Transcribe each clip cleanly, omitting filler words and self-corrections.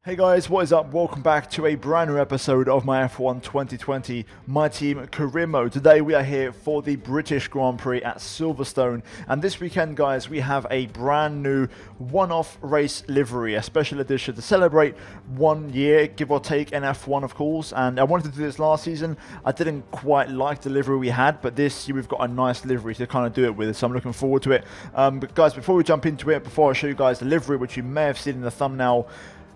Hey guys, what is up? Welcome back to a brand new episode of my F1 2020 My Team Career Mode. Today we are here for the British Grand Prix at Silverstone, and this weekend guys we have a brand new one-off race livery, a special edition to celebrate 1 year give or take in F1 of course. And I wanted to do this last season. I didn't quite like the livery we had, but this year we've got a nice livery to kind of do it with, so I'm looking forward to it. But guys, before we jump into it, before I show you guys the livery which you may have seen in the thumbnail,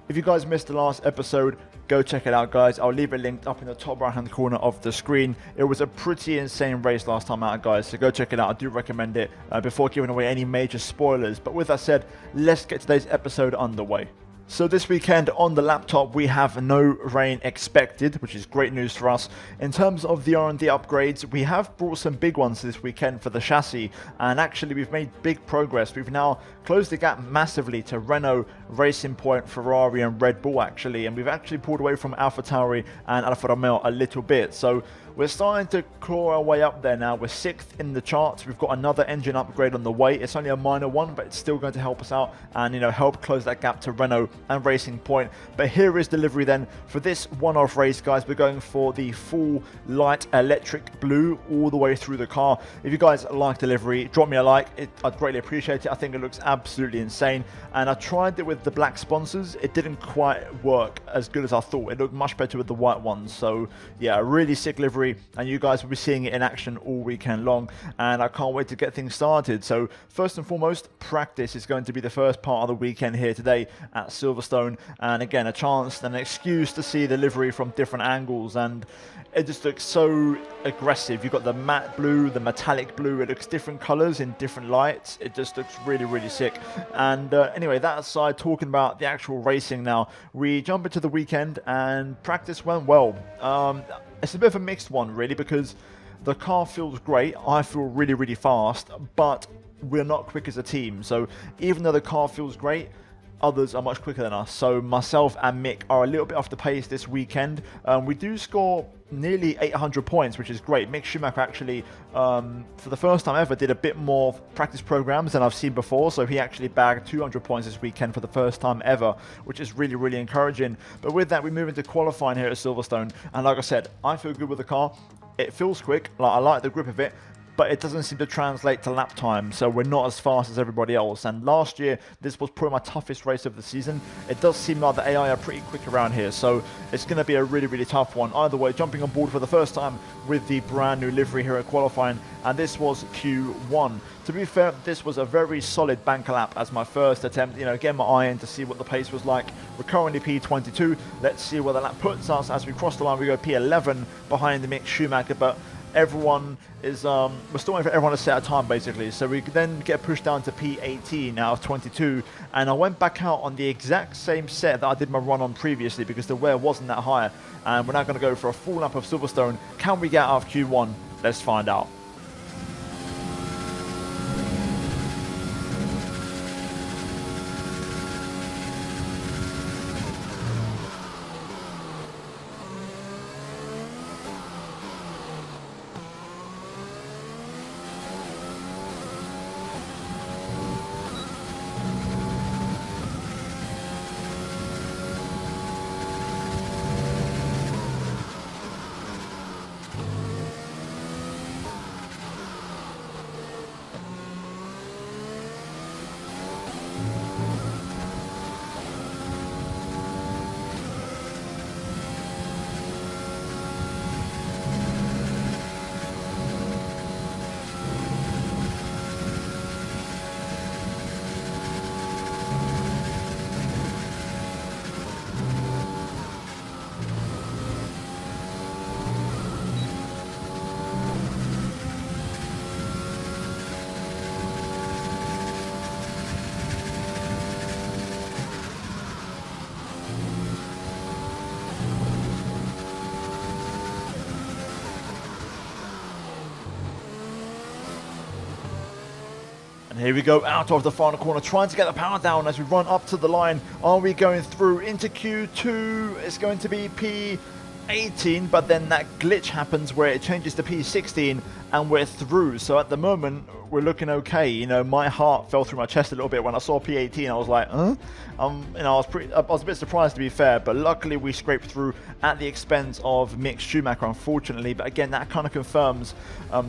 if you guys missed the last episode, go check it out guys. I'll leave it linked up in the top right hand corner of the screen. It was a pretty insane race last time out guys, so go check it out. I do recommend it before giving away any major spoilers. But with that said, let's get today's episode underway. So this weekend on the laptop we have no rain expected, which is great news for us. In terms of the R&D upgrades, we have brought some big ones this weekend for the chassis, and actually we've made big progress. We've now closed the gap massively to Renault, Racing Point, Ferrari and Red Bull actually, and we've actually pulled away from AlphaTauri and Alfa Romeo a little bit. So we're starting to claw our way up there now. We're 6th in the charts. We've got another engine upgrade on the way. It's only a minor one, but it's still going to help us out and, you know, help close that gap to Renault and Racing Point. But here is delivery then for this one-off race, guys. We're going for the full light electric blue all the way through the car. If you guys like delivery, drop me a like. I'd greatly appreciate it. I think it looks absolutely insane. And I tried it with the black sponsors. It didn't quite work as good as I thought. It looked much better with the white ones. So yeah, a really sick livery, and you guys will be seeing it in action all weekend long, and I can't wait to get things started. So first and foremost, practice is going to be the first part of the weekend here today at Silverstone, and again a chance and an excuse to see the livery from different angles, and it just looks so aggressive. You've got the matte blue, the metallic blue. It looks different colors in different lights. It just looks really sick. And anyway, that aside, talking about the actual racing now, we jump into the weekend and practice went well. It's a bit of a mixed one really, because the car feels great. I feel really fast, but we're not quick as a team. So even though the car feels great, others are much quicker than us. So myself and Mick are a little bit off the pace this weekend. We do score nearly 800 points, which is great. Mick Schumacher actually, for the first time ever, did a bit more practice programs than I've seen before. So he actually bagged 200 points this weekend for the first time ever, which is really encouraging. But with that, we move into qualifying here at Silverstone. And like I said, I feel good with the car. It feels quick. Like, I like the grip of it, but it doesn't seem to translate to lap time, so we're not as fast as everybody else. And last year, this was probably my toughest race of the season. It does seem like the AI are pretty quick around here, so it's going to be a really tough one. Either way, jumping on board for the first time with the brand new livery here at qualifying, and this was Q1. To be fair, this was a very solid banker lap as my first attempt, you know, getting my eye in to see what the pace was like. We're currently P22. Let's see where the lap puts us. As we cross the line, we go P11 behind the Mick Schumacher, but everyone is we're still waiting for everyone to set a time basically, so we then get pushed down to P18 out of 22, and I went back out on the exact same set that I did my run on previously because the wear wasn't that high. And we're now going to go for a full lap of Silverstone. Can we get out of Q1? Let's find out. And here we go out of the final corner, trying to get the power down as we run up to the line. Are we going through into Q2? It's going to be P18, but then that glitch happens where it changes to P16 and we're through. So at the moment, we're looking okay. You know, my heart fell through my chest a little bit when I saw P18. I was like, huh? You know, I was a bit surprised, to be fair, but luckily we scraped through at the expense of Mick Schumacher, unfortunately. But again, that kind of confirms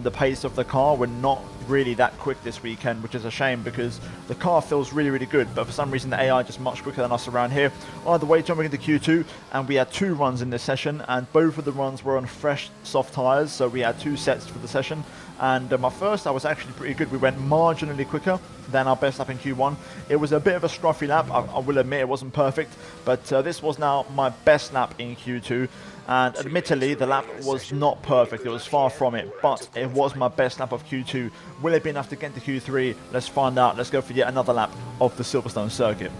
the pace of the car. We're not really that quick this weekend, which is a shame because the car feels really, really good. But for some reason, the AI just much quicker than us around here. Either way, jumping into Q2, and we had 2 runs in this session, and both of the runs were on fresh soft tyres. So we had 2 sets for the session. And my first, I was actually pretty good. We went marginally quicker than our best lap in Q1. It was a bit of a scruffy lap. I will admit it wasn't perfect, but this was now my best lap in Q2. And admittedly, the lap was not perfect. It was far from it, but it was my best lap of Q2. Will it be enough to get into Q3? Let's find out. Let's go for yet another lap of the Silverstone circuit.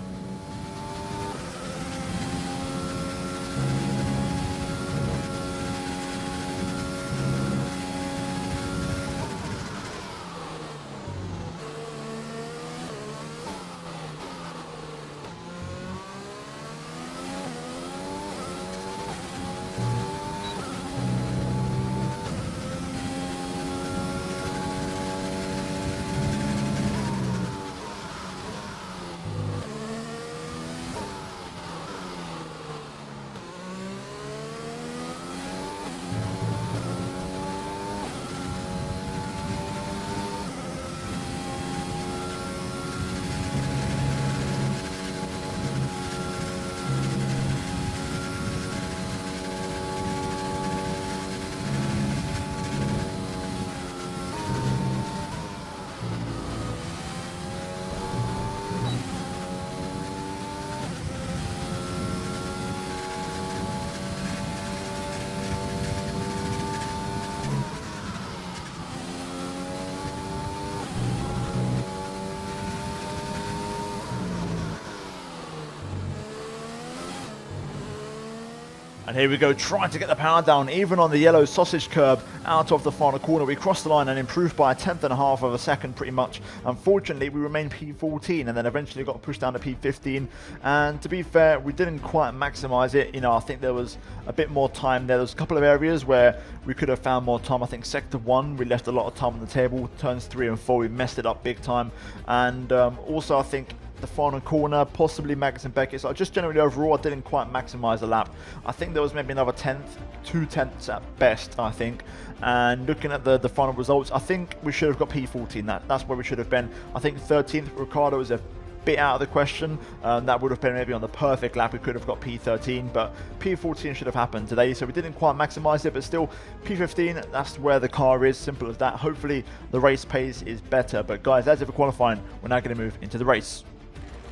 And here we go, trying to get the power down, even on the yellow sausage curb out of the final corner. We crossed the line and improved by 1/10.5 of a second, pretty much. Unfortunately, we remained P14 and then eventually got pushed down to P15. And to be fair, we didn't quite maximize it. You know, I think there was a bit more time there. There was a couple of areas where we could have found more time. I think sector 1, we left a lot of time on the table. Turns 3 and 4, we messed it up big time. And also, I think the final corner, possibly Magnus and Beckett. So just generally overall, I didn't quite maximize the lap. I think there was maybe another 2/10 at best, I think. And looking at the final results, I think we should have got P14. That's where we should have been. I think 13th, Ricardo is a bit out of the question. That would have been maybe on the perfect lap. We could have got P13, but P14 should have happened today. So we didn't quite maximize it, but still P15, that's where the car is. Simple as that. Hopefully the race pace is better. But guys, as if for qualifying, we're now going to move into the race.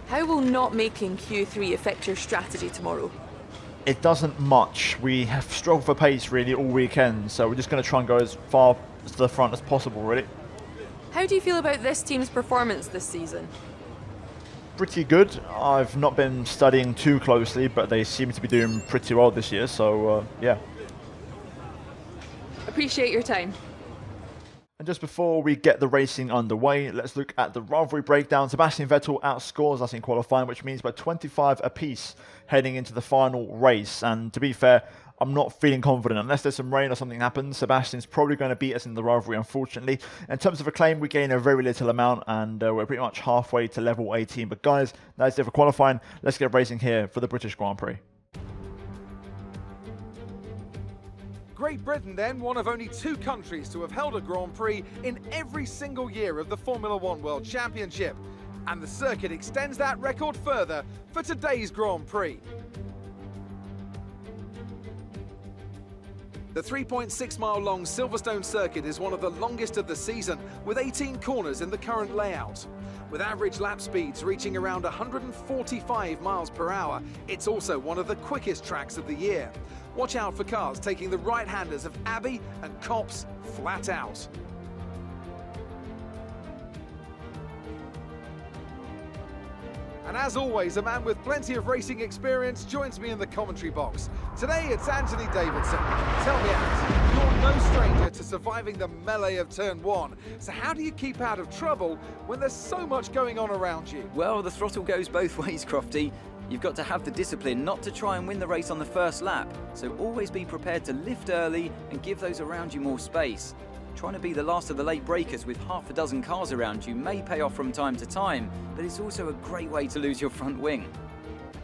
How will not making Q3 affect your strategy tomorrow? It doesn't much. We have struggled for pace really all weekend, so we're just going to try and go as far to the front as possible, really. How do you feel about this team's performance this season? Pretty good. I've not been studying too closely, but they seem to be doing pretty well this year, so yeah. Appreciate your time. And just before we get the racing underway, let's look at the rivalry breakdown. Sebastian Vettel outscores us in qualifying, which means by 25 apiece heading into the final race. And to be fair, I'm not feeling confident. Unless there's some rain or something happens, Sebastian's probably going to beat us in the rivalry, unfortunately. In terms of acclaim, we gain a very little amount, and we're pretty much halfway to level 18. But guys, that's it for qualifying. Let's get racing here for the British Grand Prix. Great Britain then, one of only 2 countries to have held a Grand Prix in every single year of the Formula One World Championship. And the circuit extends that record further for today's Grand Prix. The 3.6-mile-long Silverstone circuit is one of the longest of the season, with 18 corners in the current layout. With average lap speeds reaching around 145 miles per hour, it's also one of the quickest tracks of the year. Watch out for cars taking the right-handers of Abbey and Copse flat out. And as always, a man with plenty of racing experience joins me in the commentary box. Today it's Anthony Davidson. Tell me, Ant, you're no stranger to surviving the melee of turn 1. So how do you keep out of trouble when there's so much going on around you? Well, the throttle goes both ways, Crofty. You've got to have the discipline not to try and win the race on the first lap, so always be prepared to lift early and give those around you more space. Trying to be the last of the late breakers with half a dozen cars around you may pay off from time to time, but it's also a great way to lose your front wing.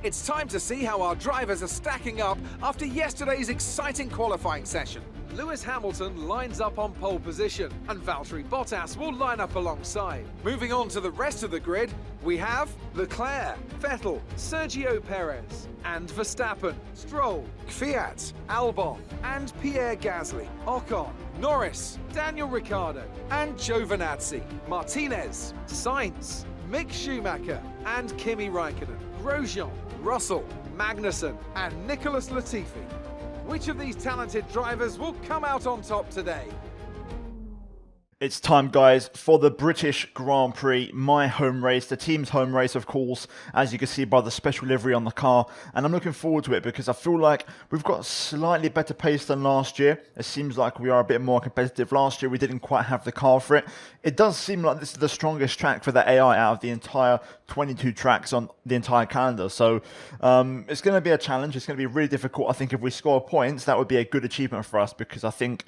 It's time to see how our drivers are stacking up after yesterday's exciting qualifying session. Lewis Hamilton lines up on pole position, and Valtteri Bottas will line up alongside. Moving on to the rest of the grid, we have Leclerc, Vettel, Sergio Perez, and Verstappen, Stroll, Kvyat, Albon, and Pierre Gasly, Ocon, Norris, Daniel Ricciardo, and Giovinazzi, Martinez, Sainz, Mick Schumacher, and Kimi Raikkonen, Grosjean, Russell, Magnussen, and Nicholas Latifi. Which of these talented drivers will come out on top today? It's time, guys, for the British Grand Prix, my home race, the team's home race, of course, as you can see by the special livery on the car. And I'm looking forward to it because I feel like we've got slightly better pace than last year. It seems like we are a bit more competitive. Last year, we didn't quite have the car for it. It does seem like this is the strongest track for the AI out of the entire 22 tracks on the entire calendar. So it's going to be a challenge. It's going to be really difficult. I think if we score points, that would be a good achievement for us because I think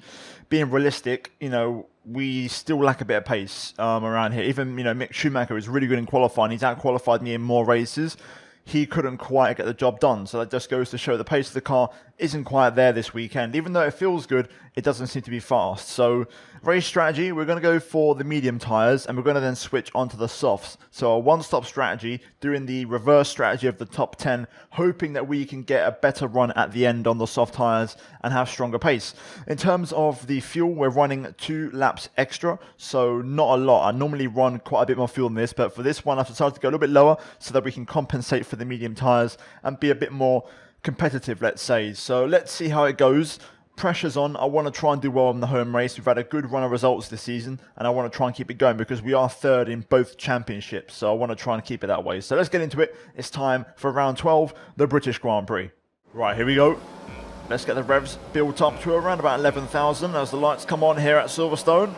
being realistic, you know, we still lack a bit of pace around here. Even, Mick Schumacher is really good in qualifying. He's out-qualified me in more races. He couldn't quite get the job done. So that just goes to show the pace of the car isn't quite there this weekend. Even though it feels good, it doesn't seem to be fast. So race strategy, we're going to go for the medium tyres and we're going to then switch onto the softs. So a one-stop strategy, doing the reverse strategy of the top 10, hoping that we can get a better run at the end on the soft tyres and have stronger pace. In terms of the fuel, we're running 2 laps extra, so not a lot. I normally run quite a bit more fuel than this, but for this one I've decided to go a little bit lower so that we can compensate for the medium tyres and be a bit more competitive, let's say. So let's see how it goes. Pressure's on. I want to try and do well in the home race. We've had a good run of results this season and I want to try and keep it going because we are third in both championships. So I want to try and keep it that way. So let's get into it. It's time for round 12, the British Grand Prix. Right, here we go. Let's get the revs built up to around about 11,000 as the lights come on here at Silverstone.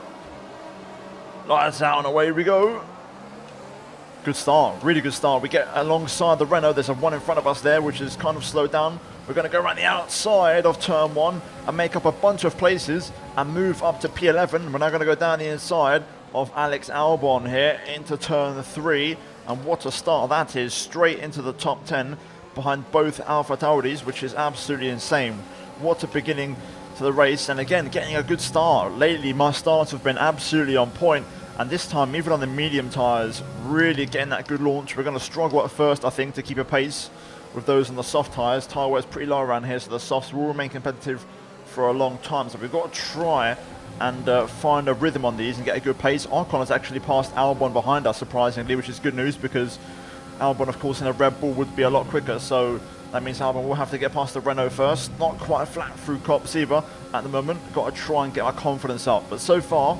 Lights out and away we go. Good start, really good start. We get alongside the Renault. There's a one in front of us there, which is kind of slowed down. We're going to go around the outside of turn 1 and make up a bunch of places and move up to P11. We're now going to go down the inside of Alex Albon here into turn 3. And what a start that is, straight into the top 10 behind both Alpha Tauris, which is absolutely insane. What a beginning to the race. And again, getting a good start. Lately, my starts have been absolutely on point. And this time, even on the medium tyres, really getting that good launch. We're going to struggle at first, I think, to keep a pace with those on the soft tyres. Tyre wear is pretty low around here, so the softs will remain competitive for a long time. So we've got to try and find a rhythm on these and get a good pace. Ocon has actually passed Albon behind us, surprisingly, which is good news because Albon, of course, in a Red Bull would be a lot quicker. So that means Albon will have to get past the Renault first. Not quite flat through Cops either at the moment. Got to try and get our confidence up. But so far,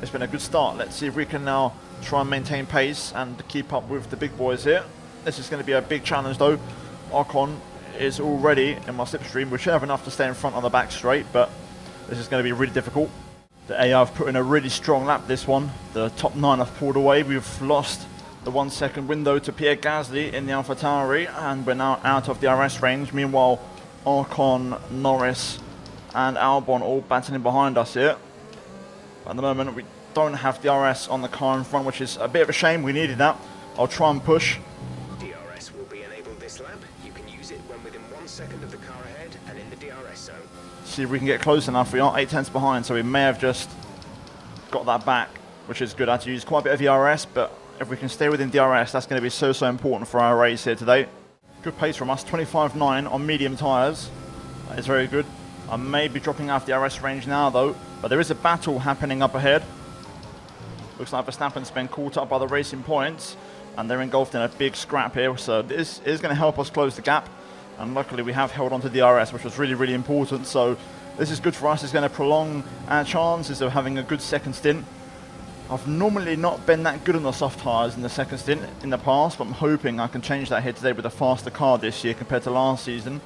it's been a good start. Let's see if we can now try and maintain pace and keep up with the big boys here. This is going to be a big challenge though. Ocon is already in my slipstream. We should have enough to stay in front on the back straight, but this is going to be really difficult. The AI have put in a really strong lap this one. The top 9 have pulled away. We've lost the 1 second window to Pierre Gasly in the AlphaTauri, and we're now out of the RS range. Meanwhile, Ocon, Norris and Albon all battling behind us here. At the moment, we don't have DRS on the car in front, which is a bit of a shame. We needed that. I'll try and push. DRS will be enabled this lap. You can use it when within 1 second of the car ahead and in the DRS zone. See if we can get close enough. We are 8 tenths behind, so we may have just got that back, which is good. I had to use quite a bit of DRS, but if we can stay within DRS, that's going to be so important for our race here today. Good pace from us, 25.9 on medium tyres. That is very good. I may be dropping out of the DRS range now, though. But there is a battle happening up ahead. Looks like Verstappen's been caught up by the racing points and they're engulfed in a big scrap here. So this is going to help us close the gap. And luckily we have held on to DRS, which was really, really important. So this is good for us. It's going to prolong our chances of having a good second stint. I've normally not been that good on the soft tyres in the second stint in the past, but I'm hoping I can change that here today with a faster car this year compared to last season.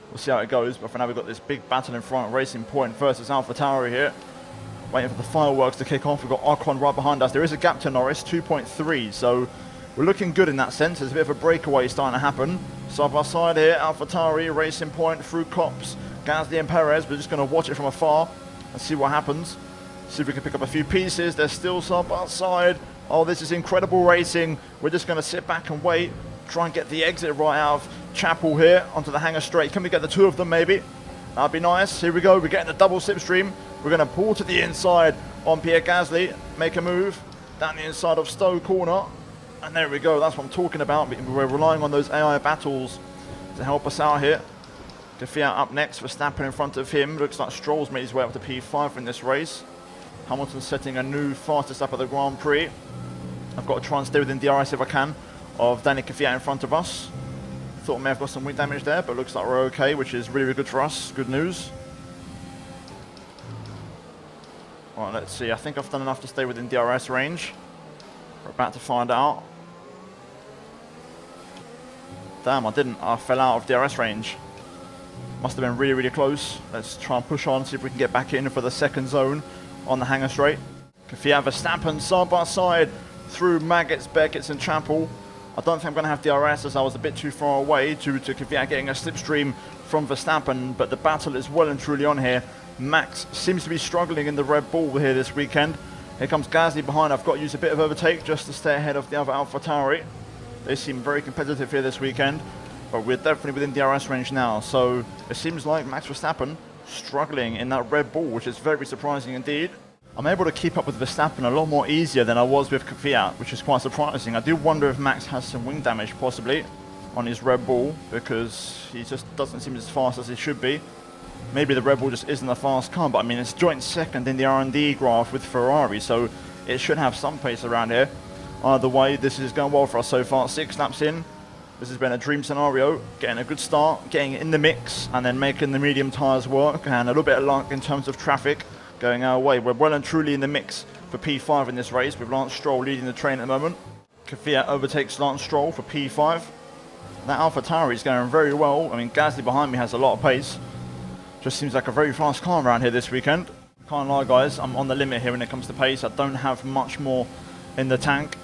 We'll see how it goes, but for now we've got this big battle in front, Racing Point versus AlphaTauri here. Waiting for the fireworks to kick off. We've got Ocon right behind us. There is a gap to Norris, 2.3, so we're looking good in that sense. There's a bit of a breakaway starting to happen. Side by side here, AlphaTauri, Racing Point, through Cops, Gasly and Perez. We're just going to watch it from afar and see what happens. See if we can pick up a few pieces. They're still side by side. Oh, this is incredible racing. We're just going to sit back and wait. Try and get the exit right out of Chapel here onto the hangar straight. Can we get the two of them maybe? That'd be nice. Here we go. We're getting the double slipstream. We're going to pull to the inside on Pierre Gasly. Make a move down the inside of Stowe corner. And there we go. That's what I'm talking about. We're relying on those AI battles to help us out here. Kvyat up next. Verstappen in front of him. Looks like Stroll's made his way up to P5 in this race. Hamilton's setting a new fastest lap of the Grand Prix. I've got to try and stay within DRS if I can of Danny Kvyat in front of us. Thought I may have got some wing damage there, but looks like we're okay, which is really, really good for us. Good news. Alright, let's see. I think I've done enough to stay within DRS range. We're about to find out. Damn, I didn't. I fell out of DRS range. Must have been really, really close. Let's try and push on, see if we can get back in for the second zone on the hangar straight. Kvyat, Verstappen side by side through Maggots, Beckett's and Chapel. I don't think I'm going to have DRS as I was a bit too far away due to Kvyat getting a slipstream from Verstappen, but the battle is well and truly on here. Max seems to be struggling in the Red Bull here this weekend. Here comes Gasly behind. I've got to use a bit of overtake just to stay ahead of the other AlphaTauri. They seem very competitive here this weekend, but we're definitely within DRS range now. So it seems like Max Verstappen struggling in that Red Bull, which is very surprising indeed. I'm able to keep up with Verstappen a lot more easier than I was with Kvyat, which is quite surprising. I do wonder if Max has some wing damage possibly on his Red Bull, because he just doesn't seem as fast as he should be. Maybe the Red Bull just isn't a fast car, but I mean, it's joint second in the R&D graph with Ferrari, so it should have some pace around here. Either way, this is going well for us so far. 6 laps in. This has been a dream scenario. Getting a good start, getting in the mix, and then making the medium tyres work, and a little bit of luck in terms of traffic going our way. We're well and truly in the mix for P5 in this race, with Lance Stroll leading the train at the moment. Kvyat overtakes Lance Stroll for P5. That AlphaTauri is going very well. I mean, Gasly behind me has a lot of pace. Just seems like a very fast car around here this weekend. Can't lie, guys, I'm on the limit here when it comes to pace. I don't have much more in the tank.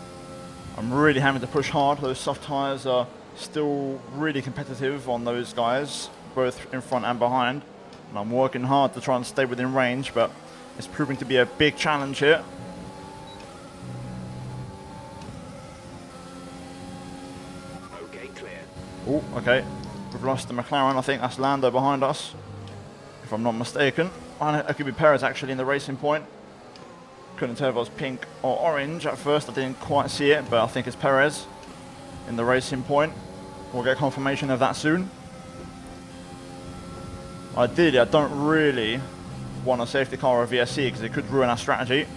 I'm really having to push hard. Those soft tyres are still really competitive on those guys, both in front and behind. And I'm working hard to try and stay within range, but it's proving to be a big challenge here. Okay, clear. Oh, okay. We've lost the McLaren. I think that's Lando behind us, if I'm not mistaken. It could be Perez actually in the Racing Point. Couldn't tell if it was pink or orange at first. I didn't quite see it, but I think it's Perez in the Racing Point. We'll get confirmation of that soon. Ideally, I don't really want a safety car or a VSC because it could ruin our strategy.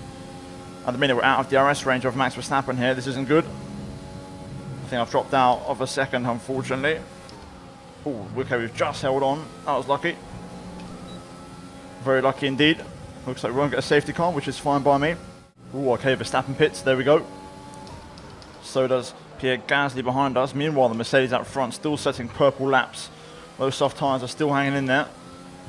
At the minute, we're out of DRS range of Max Verstappen here. This isn't good. I think I've dropped out of a second, unfortunately. Oh, okay, we've just held on. That was lucky. Very lucky indeed. Looks like we won't get a safety car, which is fine by me. Oh, okay, Verstappen pits. There we go. So does Pierre Gasly behind us. Meanwhile, the Mercedes up front still setting purple laps. Those soft tyres are still hanging in there.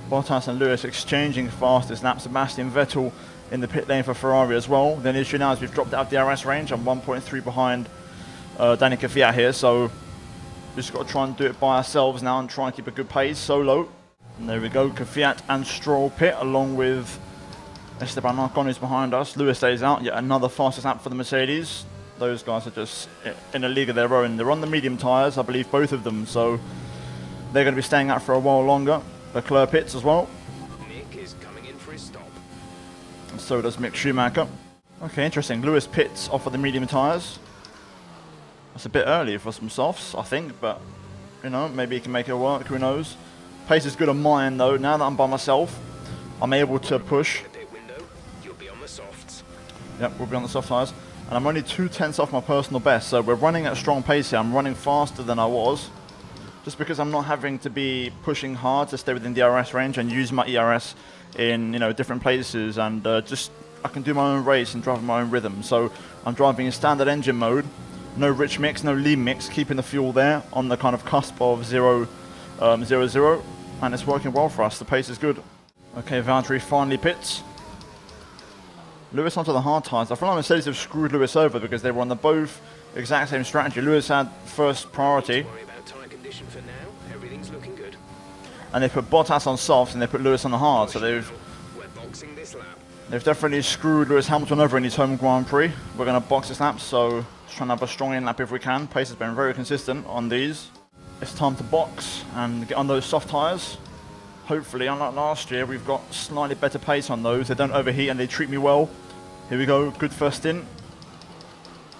Bottas and Lewis exchanging fastest lap. Sebastian Vettel in the pit lane for Ferrari as well. The issue now is we've dropped out of DRS range. I'm 1.3 behind Danny Kvyat here, so we've just got to try and do it by ourselves now and try and keep a good pace solo. And there we go, Kvyat and Stroll pit along with Esteban Ocon who's behind us. Lewis stays out, yet another fastest lap for the Mercedes. Those guys are just in a league of their own. They're on the medium tyres, I believe, both of them, so they're going to be staying out for a while longer. Leclerc pits as well. Nick is coming in for his stop. And so does Mick Schumacher. Okay, interesting. Lewis pits off of the medium tyres. That's a bit early for some softs, I think, but, you know, maybe he can make it work, who knows. Pace is good on mine, though. Now that I'm by myself, I'm able to push. Window, you'll be on the softs. Yep, we'll be on the soft tyres. And I'm only 2/10 off my personal best, so we're running at a strong pace here. I'm running faster than I was, just because I'm not having to be pushing hard to stay within the DRS range and use my ERS in, you know, different places, and just I can do my own race and drive my own rhythm. So I'm driving in standard engine mode, no rich mix, no lean mix, keeping the fuel there on the kind of cusp of 0, 0, and it's working well for us. The pace is good. Okay, Valtteri finally pits. Lewis onto the hard tyres. I feel like Mercedes have screwed Lewis over because they were on the both Exact same strategy. Lewis had first priority. Don't worry about tyre condition for now. Everything's looking good. And they put Bottas on soft and they put Lewis on the hard. So We're boxing this lap. they've definitely screwed Lewis Hamilton over in his home Grand Prix. We're going to box this lap, so just trying to have a strong in lap if we can. Pace has been very consistent on these. It's time to box and get on those soft tyres. Hopefully, unlike last year, we've got slightly better pace on those. They don't overheat and they treat me well. Here we go, good first stint.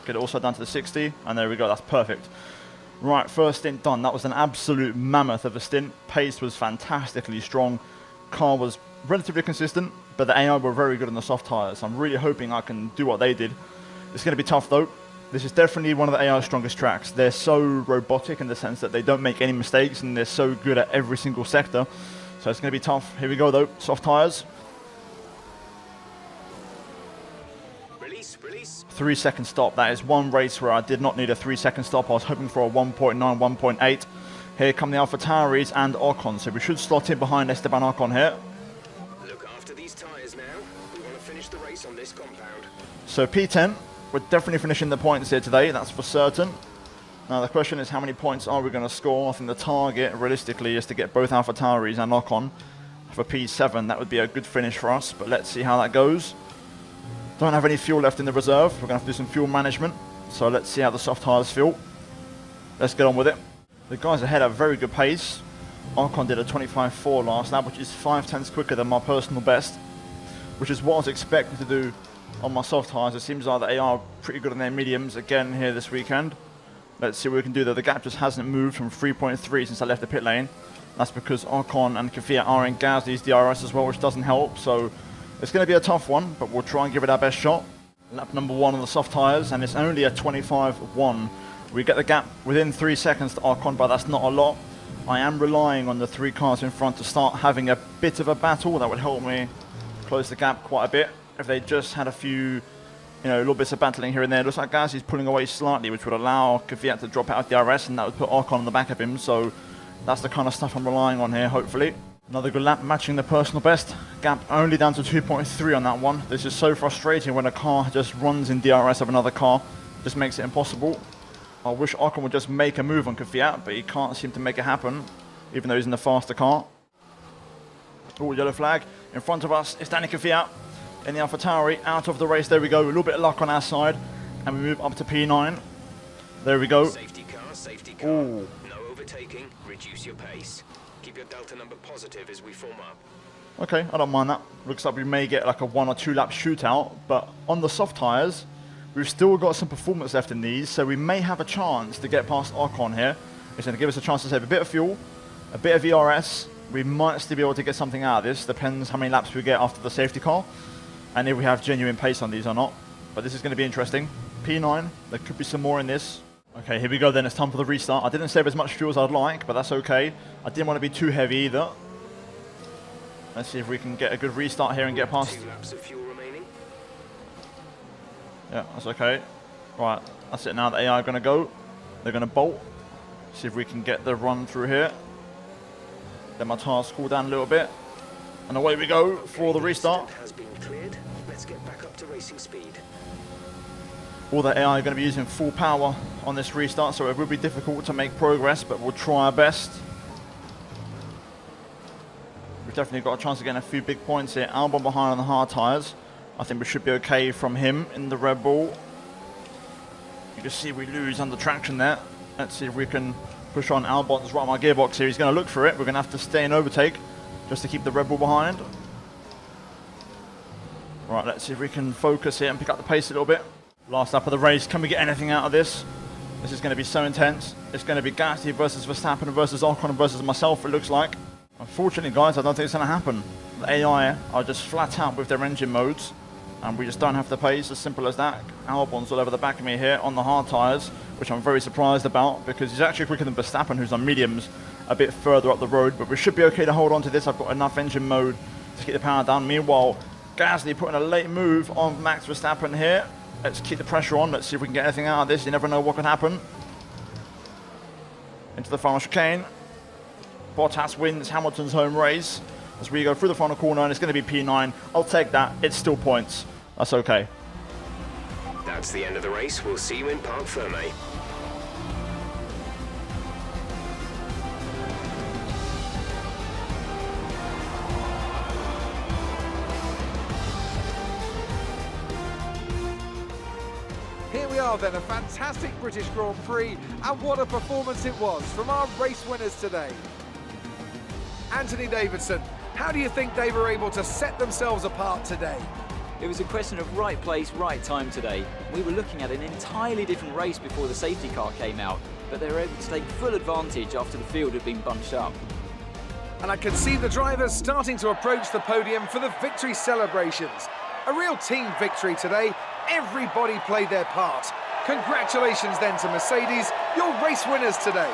Get it also down to the 60, and there we go, that's perfect. Right, first stint done. That was an absolute mammoth of a stint. Pace was fantastically strong. Car was relatively consistent, but the AI were very good on the soft tyres. I'm really hoping I can do what they did. It's going to be tough though. This is definitely one of the AI's strongest tracks. They're so robotic in the sense that they don't make any mistakes and they're so good at every single sector. So it's going to be tough. Here we go though, soft tyres. Release. 3 second stop. That is one race where I did not need a 3 second stop. I was hoping for a 1.9, 1.8. Here come the AlphaTauris and Ocon. So we should slot in behind Esteban Ocon here. Look after these tyres now. We want to finish the race on this compound. So P10, we're definitely finishing the points here today. That's for certain. Now the question is, how many points are we going to score? I think the target, realistically, is to get both AlphaTauris and Ocon for P7. That would be a good finish for us, but let's see how that goes. Don't have any fuel left in the reserve. We're going to have to do some fuel management. So let's see how the soft tyres feel. Let's get on with it. The guys ahead have very good pace. Ocon did a 25.4 last lap, which is 0.5 quicker than my personal best, which is what I was expecting to do on my soft tyres. It seems like they are pretty good on their mediums again here this weekend. Let's see what we can do though. The gap just hasn't moved from 3.3 since I left the pit lane. That's because Ocon and Kvyat are in Gasly's DRS as well, which doesn't help. So it's going to be a tough one, but we'll try and give it our best shot. Lap number 1 on the soft tyres, and it's only a 25.1. We get the gap within 3 seconds to Ocon, but that's not a lot. I am relying on the 3 cars in front to start having a bit of a battle. That would help me close the gap quite a bit. If they just had a few, little bits of battling here and there. It looks like Gasly's pulling away slightly, which would allow Kvyat to drop out of DRS, and that would put Ocon on the back of him. So that's the kind of stuff I'm relying on here, hopefully. Another good lap, matching the personal best. Gap only down to 2.3 on that one. This is so frustrating when a car just runs in DRS of another car. Just makes it impossible. I wish Ocon would just make a move on Kvyat, but he can't seem to make it happen, even though he's in the faster car. Oh, yellow flag. In front of us is Danny Kvyat in the AlphaTauri, out of the race. There we go, a little bit of luck on our side, and we move up to P9. There we go. Safety car. Ooh. No overtaking, reduce your pace. Keep your delta number positive as we form up. Okay, I don't mind that. Looks like we may get like a 1 or 2 lap shootout, but on the soft tyres, we've still got some performance left in these, so we may have a chance to get past Ocon here. It's going to give us a chance to save a bit of fuel, a bit of ERS. We might still be able to get something out of this. Depends how many laps we get after the safety car, and if we have genuine pace on these or not. But this is going to be interesting. P9, there could be some more in this. Okay, here we go then. It's time for the restart. I didn't save as much fuel as I'd like, but that's okay. I didn't want to be too heavy either. Let's see if we can get a good restart here and get past. 2 laps of fuel remaining. Yeah, that's okay. Right, that's it now. The AI are going to go. They're going to bolt. See if we can get the run through here. Let my tyres cool down a little bit. And away we go for the restart. Has been cleared. Let's get back up to racing speed. All the AI are going to be using full power on this restart, so it will be difficult to make progress, but we'll try our best. We've definitely got a chance of getting a few big points here. Albon behind on the hard tyres. I think we should be okay from him in the Red Bull. You can see we lose under traction there. Let's see if we can push on. Albon's right on my gearbox here. He's going to look for it. We're going to have to stay in overtake just to keep the Red Bull behind. Right, let's see if we can focus here and pick up the pace a little bit. Last lap of the race. Can we get anything out of this? This is going to be so intense. It's going to be Gasly versus Verstappen versus Ocon versus myself, it looks like. Unfortunately, guys, I don't think it's going to happen. The AI are just flat out with their engine modes, and we just don't have the pace, as simple as that. Albon's all over the back of me here on the hard tyres, which I'm very surprised about, because he's actually quicker than Verstappen, who's on mediums, a bit further up the road, but we should be okay to hold on to this. I've got enough engine mode to keep the power down. Meanwhile, Gasly putting a late move on Max Verstappen here. Let's keep the pressure on. Let's see if we can get anything out of this. You never know what could happen. Into the final chicane. Bottas wins Hamilton's home race as we go through the final corner, and it's going to be P9. I'll take that. It's still points. That's okay. That's the end of the race. We'll see you in Parc Ferme. Here we are then, a fantastic British Grand Prix, and what a performance it was from our race winners today. Anthony Davidson, how do you think they were able to set themselves apart today? It was a question of right place, right time today. We were looking at an entirely different race before the safety car came out, but they were able to take full advantage after the field had been bunched up. And I can see the drivers starting to approach the podium for the victory celebrations. A real team victory today. Everybody played their part. Congratulations then to Mercedes, your race winners today.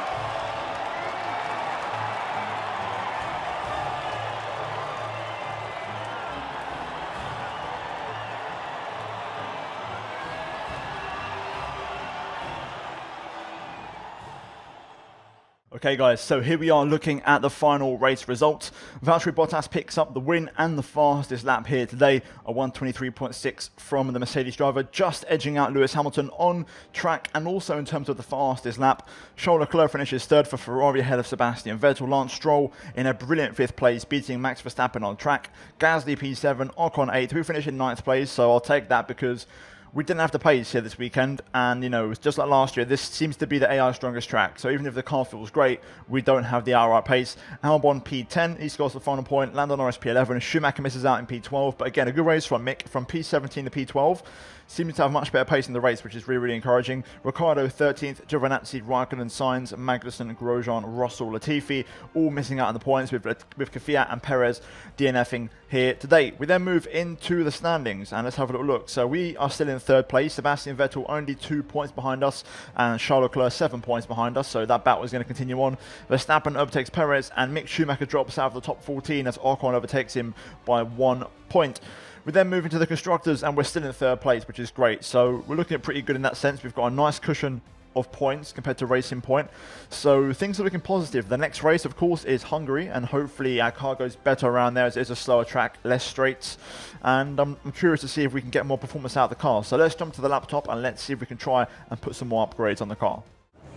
Okay guys, so here we are looking at the final race results. Valtteri Bottas picks up the win and the fastest lap here today, a 1:23.6 from the Mercedes driver, just edging out Lewis Hamilton on track, and also in terms of the fastest lap. Charles Leclerc finishes third for Ferrari ahead of Sebastian Vettel. Lance Stroll in a brilliant fifth place, beating Max Verstappen on track. Gasly P7, Ocon 8th, we finish in ninth place, so I'll take that because we didn't have the pace here this weekend, and you know, it was just like last year. This seems to be the AI strongest track, so even if the car feels great, we don't have the outright pace. Albon P10, he scores the final point. Lando Norris P11, Schumacher misses out in P12, but again, a good race from Mick from P17 to P12. Seems to have much better pace in the race, which is really, really encouraging. Ricciardo 13th, Giovinazzi, Raikkonen, Sainz, Magnussen, Grosjean, Russell, Latifi, all missing out on the points with Kvyat and Perez DNFing here today. We then move into the standings, and let's have a little look. So we are still in third place. Sebastian Vettel only 2 points behind us, and Charles Leclerc 7 points behind us, so that battle is going to continue on. Verstappen overtakes Perez, and Mick Schumacher drops out of the top 14 as Ocon overtakes him by 1 point. We then move into the Constructors, and we're still in third place, which is great. So we're looking at pretty good in that sense. We've got a nice cushion of points compared to Racing Point. So things are looking positive. The next race, of course, is Hungary, and hopefully our car goes better around there as it is a slower track, less straights. And I'm curious to see if we can get more performance out of the car. So let's jump to the laptop and let's see if we can try and put some more upgrades on the car.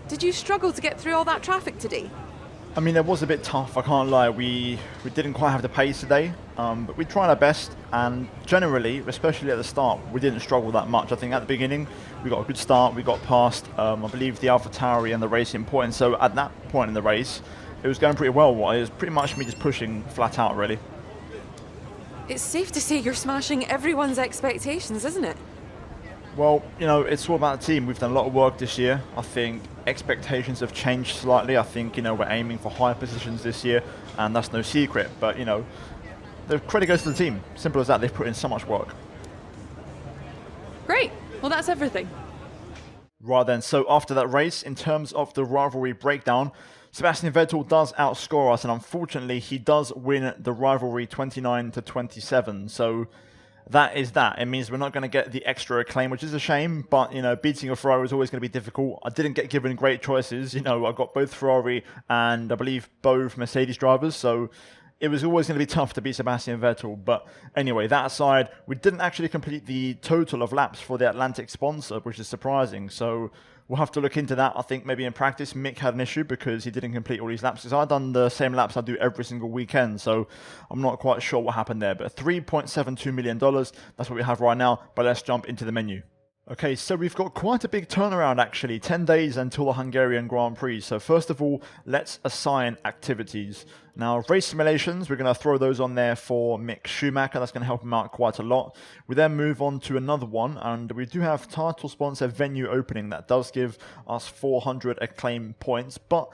Did you struggle to get through all that traffic today? I mean, it was a bit tough, I can't lie. We didn't quite have the pace today, but we tried our best, and generally, especially at the start, we didn't struggle that much. I think at the beginning, we got a good start, we got past, I believe, the AlphaTauri and the Racing Point, so at that point in the race, it was going pretty well. It was pretty much me just pushing flat out, really. It's safe to say you're smashing everyone's expectations, isn't it? Well, you know, it's all about the team. We've done a lot of work this year. I think expectations have changed slightly. I think, you know, we're aiming for higher positions this year, and that's no secret. But, you know, the credit goes to the team. Simple as that. They've put in so much work. Great. Well, that's everything. Right then, so after that race, in terms of the rivalry breakdown, Sebastian Vettel does outscore us, and unfortunately, he does win the rivalry 29-27. So that is that. It means we're not going to get the extra acclaim, which is a shame, but, you know, beating a Ferrari is always going to be difficult. I didn't get given great choices. You know, I got both Ferrari and I believe both Mercedes drivers, so it was always going to be tough to beat Sebastian Vettel. But anyway, that aside, we didn't actually complete the total of laps for the Atlantic sponsor, which is surprising. So we'll have to look into that. I think maybe in practice, Mick had an issue because he didn't complete all these laps. Because I've done the same laps I do every single weekend. So I'm not quite sure what happened there. But $3.72 million, that's what we have right now. But let's jump into the menu. Okay, so we've got quite a big turnaround actually, 10 days until the Hungarian Grand Prix. So first of all, let's assign activities. Now, race simulations, we're going to throw those on there for Mick Schumacher. That's going to help him out quite a lot. We then move on to another one, and we do have title sponsor venue opening. That does give us 400 acclaim points, but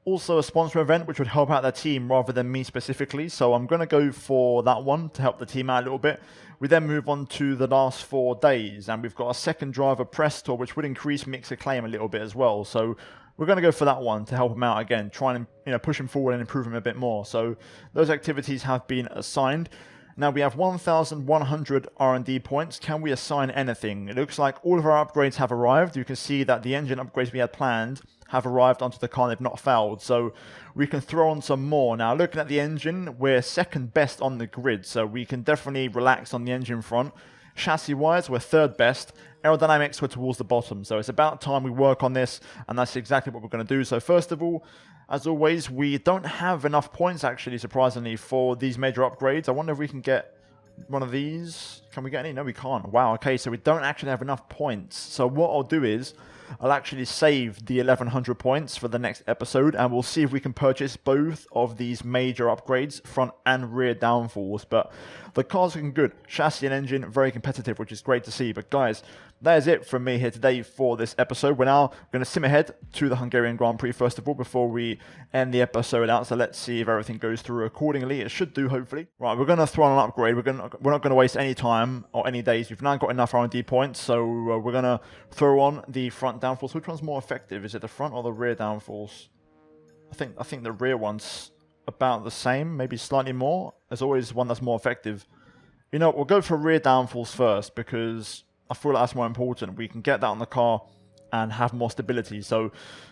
also a sponsor event, which would help out the team rather than me specifically. So I'm going to go for that one to help the team out a little bit. We then move on to the last 4 days, and we've got a second driver press tour, which would increase Mick's acclaim a little bit as well. So we're going to go for that one to help him out again, try and, you know, push him forward and improve him a bit more. So those activities have been assigned. Now we have 1,100 R&D points. Can we assign anything? It looks like all of our upgrades have arrived. You can see that the engine upgrades we had planned have arrived onto the car and they've not failed. So we can throw on some more. Now looking at the engine, we're second best on the grid. So we can definitely relax on the engine front. Chassis wise, we're third best. aerodynamics were towards the bottom. So it's about time we work on this, and that's exactly what we're going to do. So first of all, as always, we don't have enough points, actually, surprisingly, for these major upgrades. I wonder if we can get one of these. Can we get any? No, we can't. Wow, okay, so we don't actually have enough points. So what I'll do is I'll actually save the 1100 points for the next episode, and we'll see if we can purchase both of these major upgrades, front and rear downforce. But the car's looking good. Chassis and engine, very competitive, which is great to see. But guys, that is it from me here today for this episode. We're now going to sim ahead to the Hungarian Grand Prix first of all before we end the episode out. So let's see if everything goes through accordingly. It should do, hopefully. Right, we're going to throw on an upgrade. We're not going to waste any time or any days. We've now got enough R&D points, so we're going to throw on the front downforce. Which one's more effective? Is it the front or the rear downforce? I think the rear one's about the same, maybe slightly more. There's always one that's more effective. You know, we'll go for rear downforce first because I feel like that's more important. We can get that on the car and have more stability. So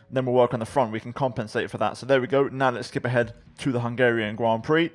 then we'll work on the front. We can compensate for that. So there we go. Now let's skip ahead to the Hungarian Grand Prix.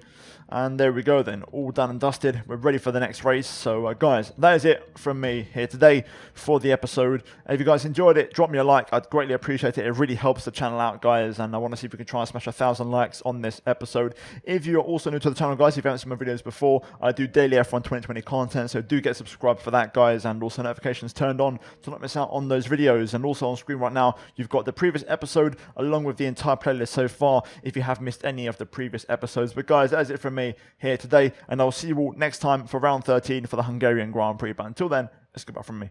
And there we go then. All done and dusted. We're ready for the next race. So guys, that is it from me here today for the episode. If you guys enjoyed it, drop me a like. I'd greatly appreciate it. It really helps the channel out, guys. And I want to see if we can try and smash 1,000 likes on this episode. If you're also new to the channel, guys, if you haven't seen my videos before, I do daily F1 2020 content. So do get subscribed for that, guys. And also notifications turned on to not miss out on those videos. And also on screen right now, you've got the previous episode along with the entire playlist so far if you have missed any of the previous episodes. But guys, that is it from me here today, and I'll see you all next time for round 13 for the Hungarian Grand Prix. But until then, it's goodbye from me.